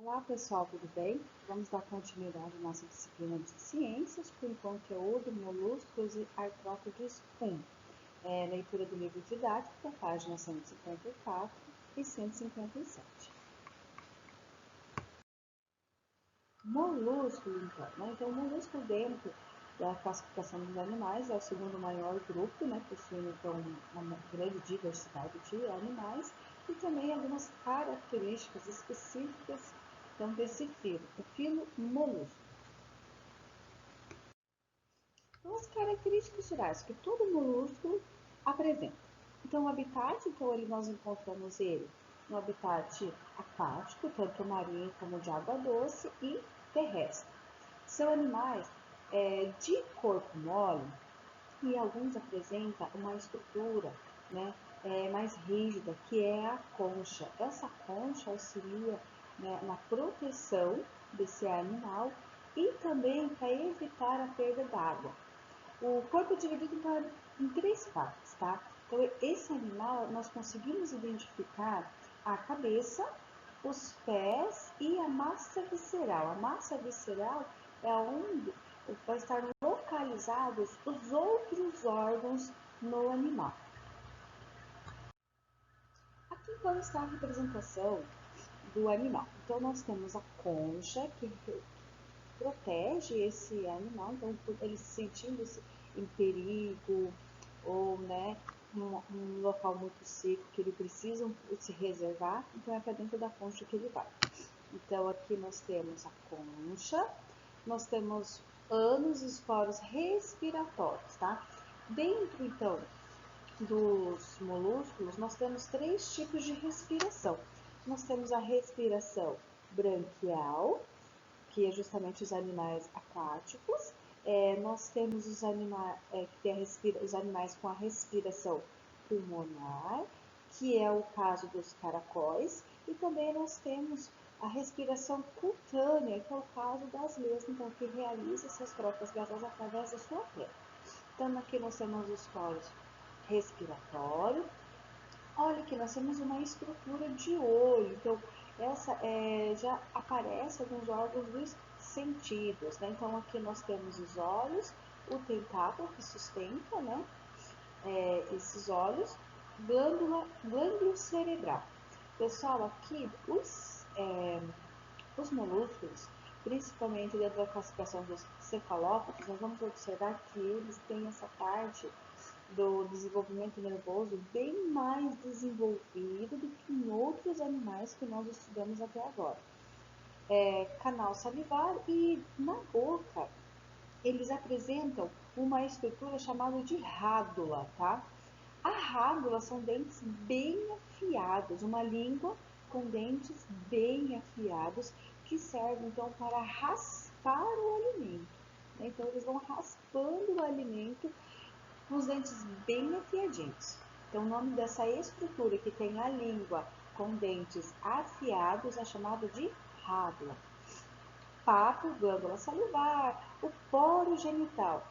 Olá pessoal, tudo bem? Vamos dar continuidade à nossa disciplina de ciências com conteúdo moluscos e artrópodes 1. Leitura do livro didático, páginas 154 e 157. Molusco, então, né? Então, o molusco dentro da classificação dos animais é o segundo maior grupo, né? Possuindo então uma grande diversidade de animais e também algumas características específicas então, desse filo, o filo molusco. Então, as características gerais que todo molusco apresenta. Então, o habitat, então, nós encontramos ele no habitat aquático, tanto marinho como de água doce e terrestre. São animais de corpo mole e alguns apresentam uma estrutura, né, mais rígida, que é a concha. Essa concha auxilia, né, na proteção desse animal e também para evitar a perda d'água. O corpo é dividido em três partes, tá? Então, esse animal, nós conseguimos identificar a cabeça, os pés e a massa visceral. A massa visceral é onde vai estar localizados os outros órgãos no animal. Aqui então está a representação do animal. Então, nós temos a concha que protege esse animal, então ele se sentindo-se em perigo ou, né, um local muito seco que ele precisa se reservar, então é para dentro da concha que ele vai. Então, aqui nós temos a concha, nós temos ânus e poros respiratórios, tá? Dentro, então, dos molúsculos, nós temos três tipos de respiração. Nós temos a respiração branquial, que é justamente os animais aquáticos. Nós temos os animais, os animais com a respiração pulmonar, que é o caso dos caracóis, e também nós temos a respiração cutânea, que é o caso das lesmas, então, que realiza essas trocas gasosas através da sua pele. Então, aqui nós temos os poros respiratórios. Olha que nós temos uma estrutura de olho, então essa já aparece alguns órgãos dos sentidos, né? Então aqui nós temos os olhos, o tentáculo que sustenta, né? Esses olhos, glândula cerebral. Pessoal, aqui os molúsculos, principalmente dentro da classificação dos cefalópodes, nós vamos observar que eles têm essa parte do desenvolvimento nervoso bem mais desenvolvido do que em outros animais que nós estudamos até agora. Canal salivar e na boca eles apresentam uma estrutura chamada de rádula, tá? A rádula são dentes bem afiados, uma língua com dentes bem afiados que servem então para raspar o alimento. Então eles vão raspando o alimento com os dentes bem afiadinhos. Então, o nome dessa estrutura que tem a língua com dentes afiados é chamada de rádula. Papo, glândula salivar, o poro genital.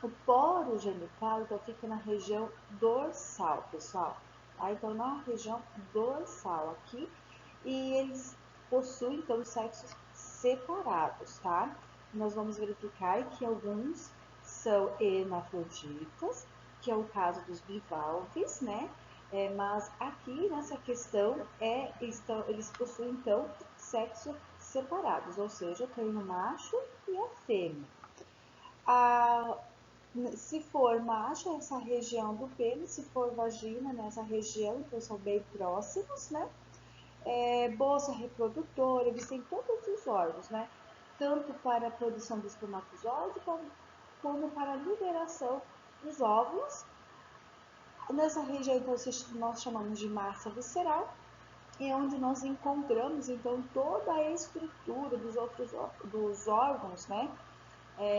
O poro genital, então, fica na região dorsal, pessoal. Tá? Então, na região dorsal aqui, e eles possuem, então, sexos separados, tá? Nós vamos verificar que alguns são hermafroditas, que é o caso dos bivalves, né? Mas aqui nessa questão eles possuem então sexos separados, ou seja, tem o macho e a fêmea. Se for macho, essa região do pênis, se for vagina, nessa região, então são bem próximos, né? Bolsa reprodutora, eles têm todos os órgãos, né? Tanto para a produção do espermatozoide como para a liberação dos óvulos. Nessa região, então, nós chamamos de massa visceral, é onde nós encontramos, então, toda a estrutura dos órgãos, né?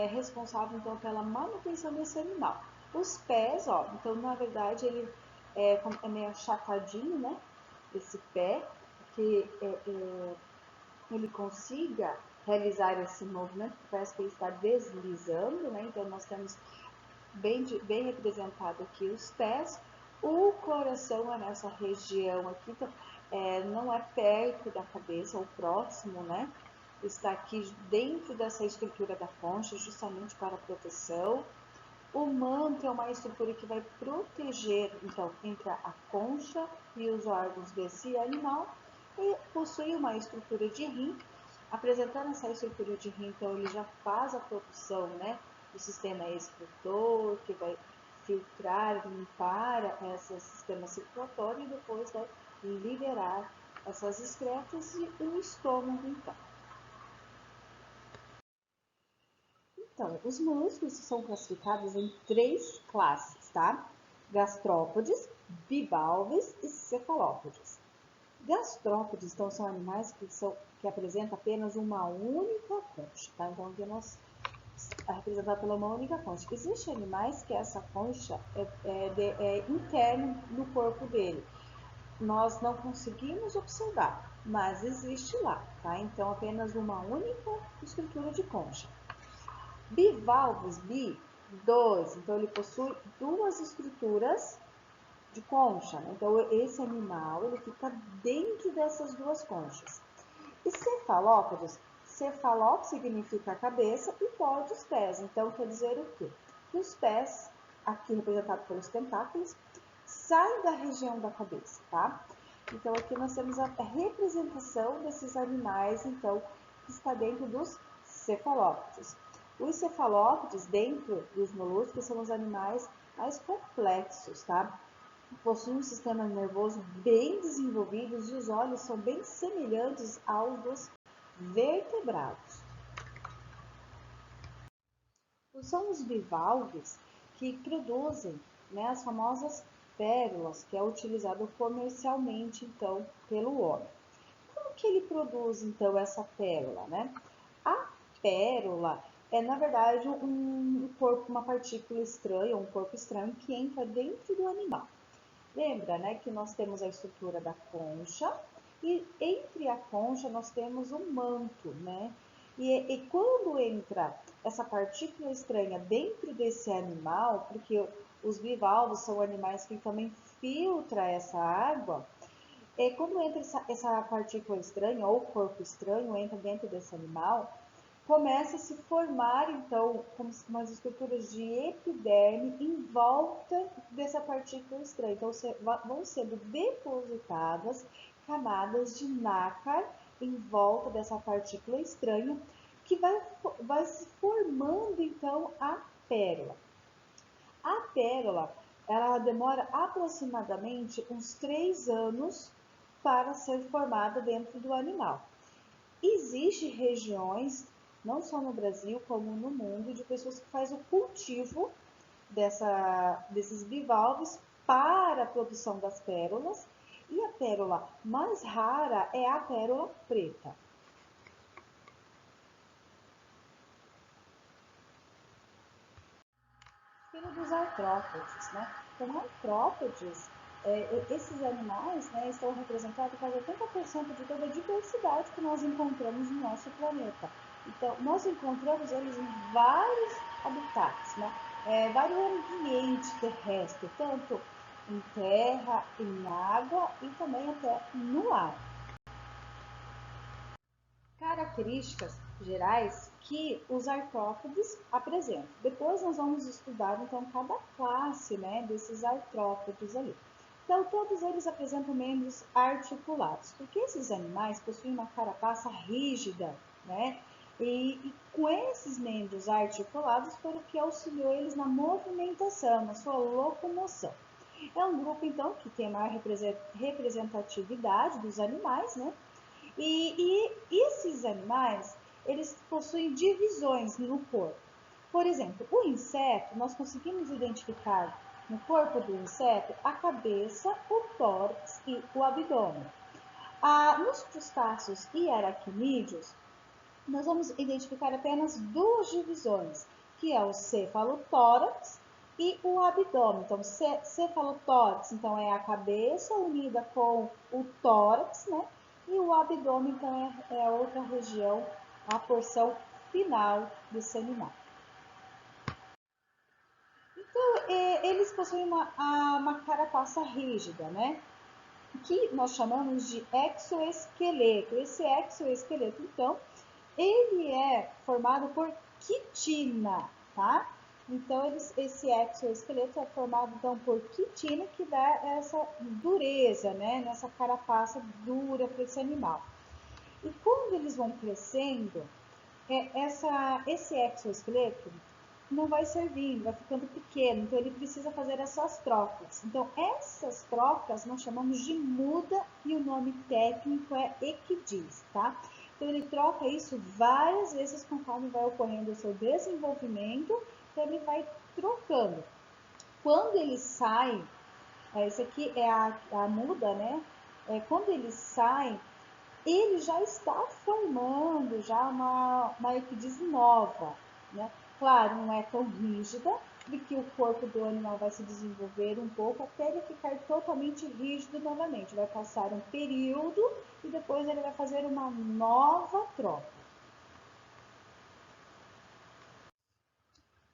Responsável, então, pela manutenção desse animal. Os pés, ó, então, na verdade, ele é meio achatadinho, né? Esse pé, que ele consiga realizar esse movimento, parece que ele está deslizando, né? Então, nós temos bem representado aqui os pés. O coração é nessa região aqui, então, não é perto da cabeça, ou próximo, né? Está aqui dentro dessa estrutura da concha, justamente para proteção. O manto é uma estrutura que vai proteger, então, entre a concha e os órgãos desse animal, e possui uma estrutura de rim. Apresentando essa estrutura de rim, então, ele já faz a produção, né, do sistema excretor, que vai filtrar, limpar esse sistema circulatório e depois vai liberar essas excretas e o estômago, então. Então, os moluscos são classificados em 3 classes, tá? Gastrópodes, bivalves e cefalópodes. Gastrópodes, então, são animais que apresentam apenas uma única concha, tá? Então, aqui nós representado pela uma única concha. Existem animais que essa concha é interna no corpo dele. Nós não conseguimos observar, mas existe lá, tá? Então, apenas uma única estrutura de concha. Bivalves, dois. Então, ele possui duas estruturas de concha. Então, esse animal, ele fica dentro dessas duas conchas. E cefalópodes, cefalópodes significa a cabeça e pódio os pés. Então, quer dizer o quê? Que os pés, aqui representados pelos tentáculos, saem da região da cabeça, tá? Então, aqui nós temos a representação desses animais, então, que está dentro dos cefalópodes. Os cefalópodes, dentro dos moluscos, são os animais mais complexos, tá? Possuem um sistema nervoso bem desenvolvido e os olhos são bem semelhantes aos dos vertebrados. São os bivalves que produzem, né, as famosas pérolas, que é utilizado comercialmente, então, pelo homem. Como que ele produz, então, essa pérola, né? A pérola é, na verdade, um corpo, uma partícula estranha, um corpo estranho que entra dentro do animal. Lembra, né, que nós temos a estrutura da concha e entre a concha nós temos o manto, né? E quando entra essa partícula estranha dentro desse animal, porque os bivalves são animais que também filtram essa água, quando entra essa partícula estranha ou corpo estranho entra dentro desse animal, começa a se formar, então, como umas estruturas de epiderme em volta dessa partícula estranha. Então, vão sendo depositadas camadas de nácar em volta dessa partícula estranha, que vai se formando, então, a pérola. A pérola, ela demora aproximadamente uns 3 anos para ser formada dentro do animal. Existem regiões, não só no Brasil, como no mundo, de pessoas que fazem o cultivo desses bivalves para a produção das pérolas. E a pérola mais rara é a pérola preta. Filho dos artrópodes, né? Então, artrópodes, esses animais, né, estão representados quase 80% de toda a diversidade que nós encontramos no nosso planeta. Então, nós encontramos eles em vários habitats, né? Vários ambientes terrestres, tanto em terra, em água e também até no ar. Características gerais que os artrópodes apresentam. Depois nós vamos estudar então cada classe, né, desses artrópodes ali. Então todos eles apresentam membros articulados, porque esses animais possuem uma carapaça rígida, né? E com esses membros articulados foram o que auxiliou eles na movimentação, na sua locomoção. É um grupo então que tem a maior representatividade dos animais, né? E esses animais, eles possuem divisões no corpo. Por exemplo, o inseto, nós conseguimos identificar no corpo do inseto a cabeça, o tórax e o abdômen. Nos crustáceos e aracnídeos, nós vamos identificar apenas duas divisões, que é o cefalotórax e o abdômen. Então, cefalotórax, então, é a cabeça unida com o tórax, né? E o abdômen, então, é a outra região, a porção final desse animal. Então, eles possuem uma carapaça rígida, né? que nós chamamos de exoesqueleto. Esse exoesqueleto, então, ele é formado por quitina, tá? Então, esse exoesqueleto é formado, então, por quitina, que dá essa dureza, né? Nessa carapaça dura para esse animal. E quando eles vão crescendo, esse exoesqueleto não vai servindo, vai ficando pequeno, então ele precisa fazer essas trocas. Então, essas trocas nós chamamos de muda e o nome técnico é equidis, tá? Então, ele troca isso várias vezes conforme vai ocorrendo o seu desenvolvimento, então ele vai trocando. Quando ele sai, esse aqui é a muda, né? Quando ele sai, ele já está formando já uma equidise nova, né? Claro, não é tão rígida, porque o corpo do animal vai se desenvolver um pouco até ele ficar totalmente rígido novamente. Vai passar um período e depois ele vai fazer uma nova troca.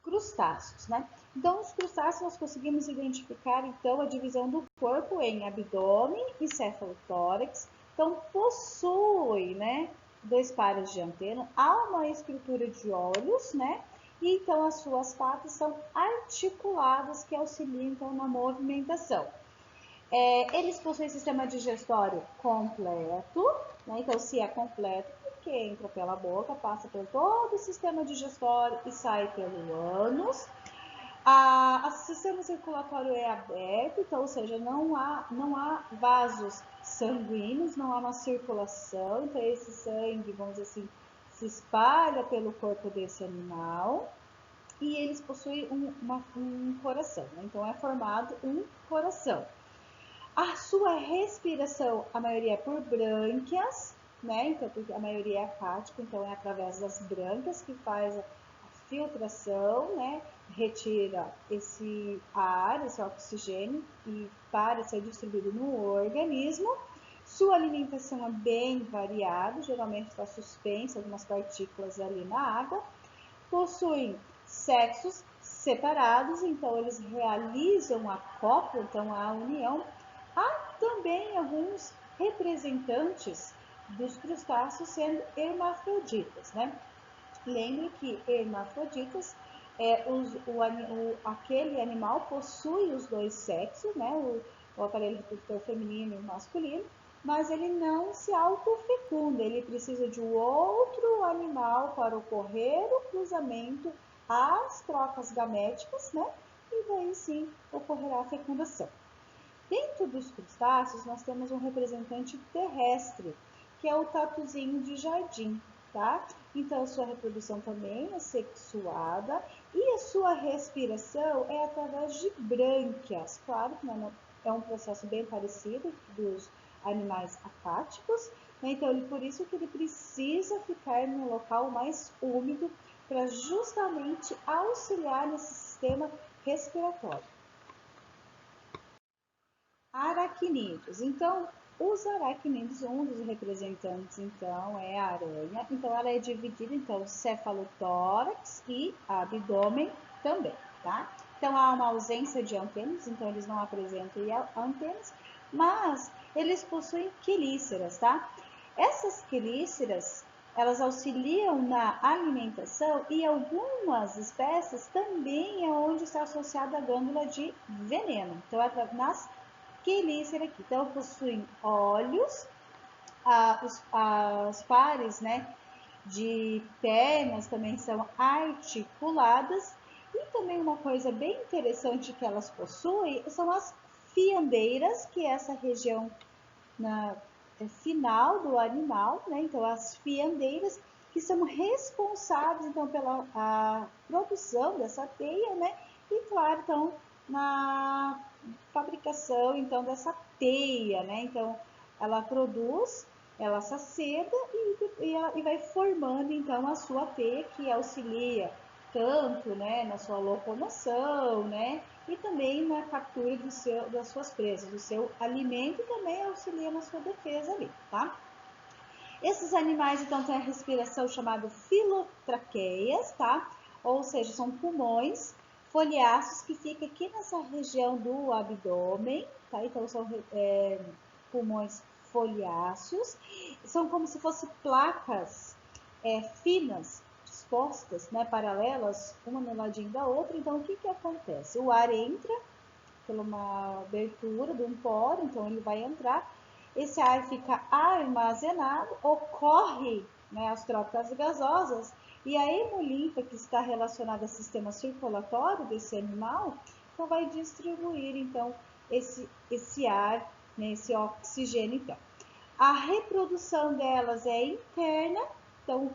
Crustáceos, né? Então, os crustáceos nós conseguimos identificar então a divisão do corpo em abdômen e cefalotórax. Então, possui, né, dois pares de antena, há uma estrutura de olhos, né? E então as suas patas são articuladas que auxiliam então na movimentação. Eles possuem sistema digestório completo, né? Então, se é completo, porque entra pela boca, passa por todo o sistema digestório e sai pelo ânus. O sistema circulatório é aberto, então, ou seja, não há vasos sanguíneos, não há uma circulação, então esse sangue, vamos dizer assim, se espalha pelo corpo desse animal. E eles possuem um coração, né? Então é formado um coração. A sua respiração, a maioria é por brânquias, né? Então, porque a maioria é aquática, então é através das brânquias que faz a filtração, né? Retira esse ar, esse oxigênio e para ser distribuído no organismo. Sua alimentação é bem variada, geralmente está suspensa algumas partículas ali na água. Possuem sexos separados, então eles realizam a cópula, então a união. Há também alguns representantes dos crustáceos sendo hermafroditas, né? Lembre que hermafroditas aquele animal possui os dois sexos, né? O aparelho reprodutor feminino e masculino, mas ele não se autofecunda, ele precisa de um outro animal para ocorrer o cruzamento, as trocas gaméticas, né? E daí sim ocorrerá a fecundação. Dentro dos crustáceos, nós temos um representante terrestre, que é o tatuzinho de jardim, tá? Então, a sua reprodução também é sexuada e a sua respiração é através de brânquias. Claro que é um processo bem parecido dos animais aquáticos, né? Então, por isso que ele precisa ficar no local mais úmido para justamente auxiliar nesse sistema respiratório. Aracnídeos. Então, os aracnídeos, um dos representantes, então, é a aranha. Então, ela é dividida, então, cefalotórax e abdômen também, tá? Então, há uma ausência de antenas, então, eles não apresentam antenas, mas eles possuem quelíceras, tá? Essas quelíceras, elas auxiliam na alimentação e algumas espécies também é onde está associada a glândula de veneno. Então, nas quelícera aqui. Então, possuem olhos, as pares, né, de pernas também são articuladas. E também uma coisa bem interessante que elas possuem são as fiandeiras, que é essa região final do animal, né? Então, as fiandeiras que são responsáveis, então, pela produção dessa teia, né? E, claro, então, na fabricação, então, dessa teia, né? Então, ela produz, ela se aceda e vai formando, então, a sua teia, que auxilia tanto, né, na sua locomoção, né? E também na captura das suas presas, do seu alimento e também auxilia na sua defesa ali, tá? Esses animais, então, têm a respiração chamada filotraqueias, tá? Ou seja, são pulmões foliáceos que ficam aqui nessa região do abdômen, tá? Então, são pulmões foliáceos, são como se fossem placas finas, dispostas, né, paralelas, uma no ladinho da outra. Então, o que que acontece? O ar entra por uma abertura de um poro, então ele vai entrar, esse ar fica armazenado, ocorre, né, as trocas gasosas, e a hemolinfa, que está relacionada ao sistema circulatório desse animal, então vai distribuir então esse ar, né, esse oxigênio. Então, a reprodução delas é interna, então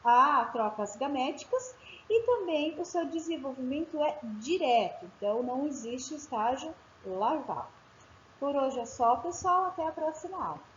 há trocas gaméticas, e também o seu desenvolvimento é direto, então não existe estágio larval. Por hoje é só, pessoal, até a próxima aula.